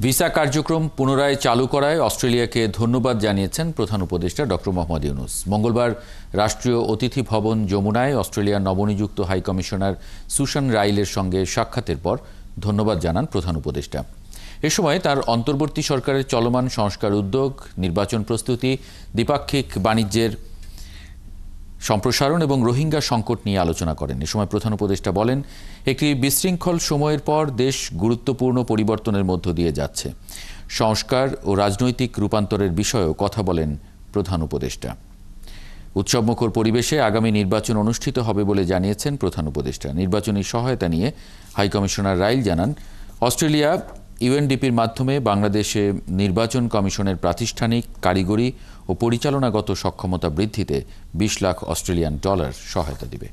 Visa কার্যক্রম পুনরায় চালু করায় অস্ট্রেলিয়াকে ধন্যবাদ জানিয়েছেন প্রধান উপদেষ্টা ডক্টর মোহাম্মদ ইউনূস। মঙ্গলবার রাষ্ট্রীয় অতিথি ভবন যমুনায় অস্ট্রেলিয়ার নবনিযুক্ত হাই কমিশনার সুসান রাইলের সঙ্গে সাক্ষাতের পর ধন্যবাদ জানান প্রধান উপদেষ্টা। এ সময় তার অন্তর্বর্তী সরকারের চলমান সংস্কার উদ্যোগ, নির্বাচন প্রস্তুতি, দ্বিপাক্ষিক বাণিজ্যের সম্প্রসারণ এবং রোহিঙ্গা সংকট নিয়ে আলোচনা করেন। এ সময় প্রধান উপদেষ্টা বলেন, একটি বিশৃঙ্খল সময়ের পর দেশ গুরুত্বপূর্ণ পরিবর্তনের মধ্য দিয়ে যাচ্ছে। সংস্কার ও রাজনৈতিক রূপান্তরের বিষয়েও কথা বলেন প্রধান উপদেষ্টা। উৎসবমুখর পরিবেশে আগামী নির্বাচন অনুষ্ঠিত হবে বলে জানিয়েছেন প্রধান উপদেষ্টা। নির্বাচনী সহায়তা নিয়ে হাইকমিশনার রাইল জানান, অস্ট্রেলিয়া ইউএনডিপির মাধ্যমে বাংলাদেশে নির্বাচন কমিশনের প্রাতিষ্ঠানিক, কারিগরি ও পরিচালনাগত সক্ষমতা বৃদ্ধিতে 20 লাখ অস্ট্রেলিয়ান ডলার সহায়তা দিবে।